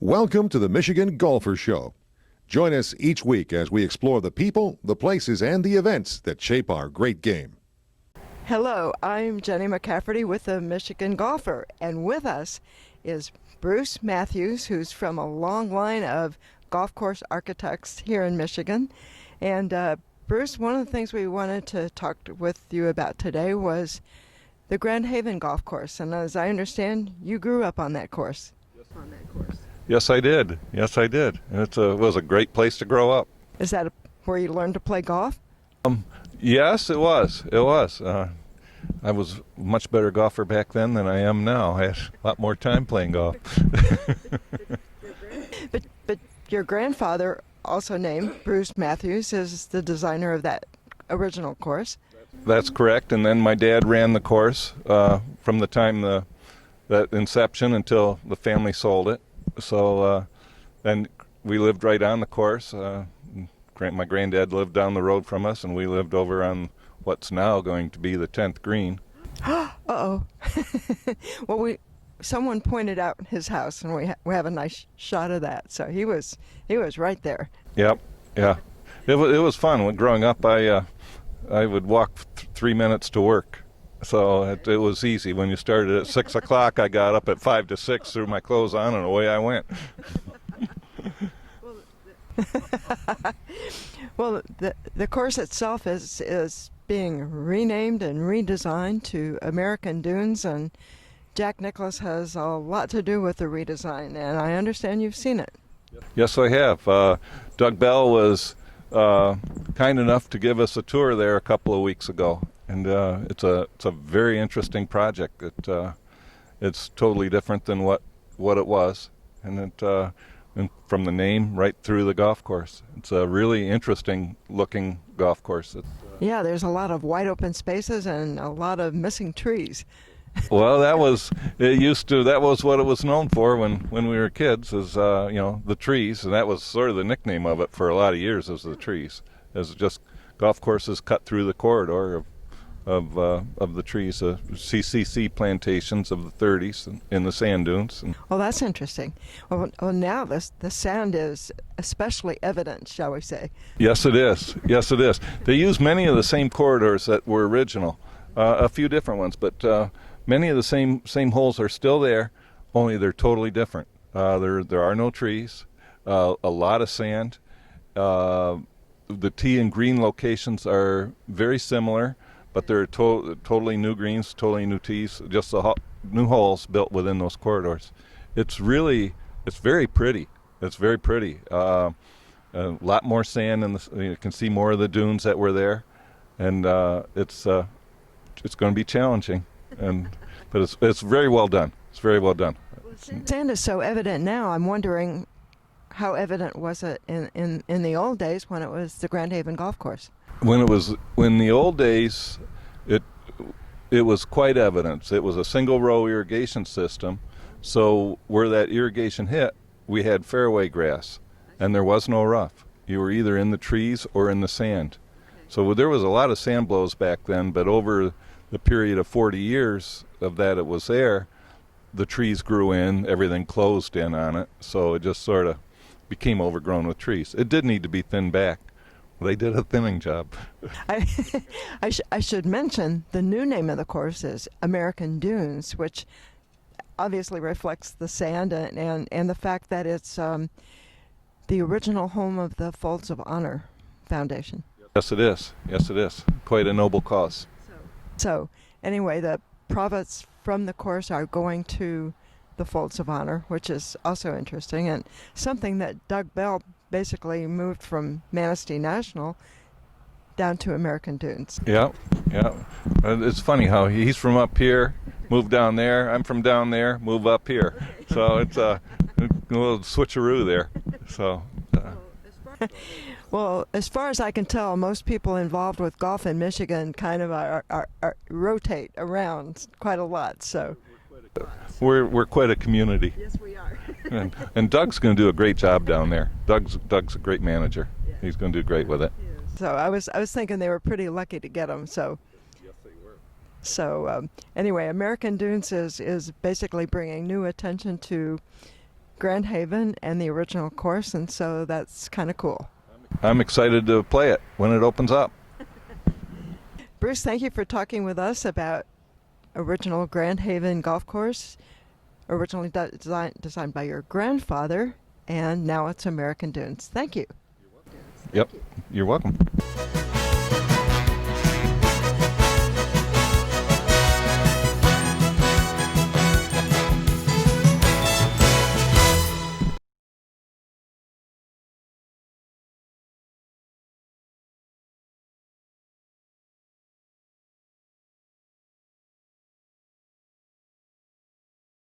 Welcome to the Michigan Golfer Show. Join us each week as we explore the people, the places, and the events that shape our great game. Hello, I'm Jenny McCafferty with the Michigan Golfer, and with us is Bruce Matthews, who's from a long line of golf course architects here in Michigan. And Bruce, one of the things we wanted to talk with you about today was the Grand Haven Golf Course. And as I understand, you grew up on that course. Yes, I did. It was a great place to grow up. Is that where you learned to play golf? Yes, it was. I was a much better golfer back then than I am now. I had a lot more time playing golf. But your grandfather, also named Bruce Matthews, is the designer of that original course. That's correct. And then my dad ran the course from the time that inception until the family sold it. So then we lived right on the course. My granddad lived down the road from us, and we lived over on what's now going to be the 10th green. Uh-oh. Well, someone pointed out his house, and we have a nice shot of that. So he was right there. Yep, yeah. It was fun. Growing up, I would walk 3 minutes to work. So it was easy. When you started at 6 o'clock, I got up at 5 to 6, threw my clothes on, and away I went. Well, the course itself is being renamed and redesigned to American Dunes, and Jack Nicklaus has a lot to do with the redesign, and I understand you've seen it. Yes, I have. Doug Bell was kind enough to give us a tour there a couple of weeks ago. And it's a very interesting project. It's totally different than what it was, and from the name right through the golf course. It's a really interesting looking golf course. Yeah, there's a lot of wide open spaces and a lot of missing trees. Well, that was what it was known for when we were kids, is the trees, and that was sort of the nickname of it for a lot of years, was the trees. As just golf courses cut through the corridor of the trees, CCC plantations of the 30s in the sand dunes. Well, that's interesting. Well, now the sand is especially evident, shall we say. Yes, it is. They use many of the same corridors that were original, a few different ones, but many of the same holes are still there, only they're totally different. There are no trees, a lot of sand. The tee and green locations are very similar, but they're totally new greens, totally new tees, just new holes built within those corridors. It's very pretty. It's very pretty. A lot more sand, and you can see more of the dunes that were there, and it's going to be challenging, but it's very well done. It's very well done. Sand is so evident now. I'm wondering how evident was it in the old days when it was the Grand Haven Golf Course? When the old days, it was quite evident. It was a single row irrigation system, so where that irrigation hit, we had fairway grass, and there was no rough. You were either in the trees or in the sand. So there was a lot of sand blows back then, but over the period of 40 years of that it was there, the trees grew in, everything closed in on it, so it just sort of became overgrown with trees. It did need to be thinned back. They did a thinning job. I should mention the new name of the course is American Dunes, which obviously reflects the sand and the fact that it's the original home of the Folds of Honor Foundation. Yes, it is. Quite a noble cause. So anyway, the profits from the course are going to the Folds of Honor, which is also interesting, and something that Doug Bell basically moved from Manistee National down to American Dunes. Yeah. It's funny how he's from up here, moved down there. I'm from down there, move up here. So it's a little switcheroo there. So. Well, as far as I can tell, most people involved with golf in Michigan kind of are rotate around quite a lot. So. We're quite a community. Yes, we are. and Doug's going to do a great job down there. Doug's a great manager. Yeah. He's going to do great with it. So I was thinking they were pretty lucky to get him. So. Yes, they were. So anyway, American Dunes is basically bringing new attention to Grand Haven and the original course, and so that's kind of cool. I'm excited to play it when it opens up. Bruce, thank you for talking with us about original Grand Haven golf course, originally designed by your grandfather, and now it's American Dunes. Thank you. Yep, you're welcome.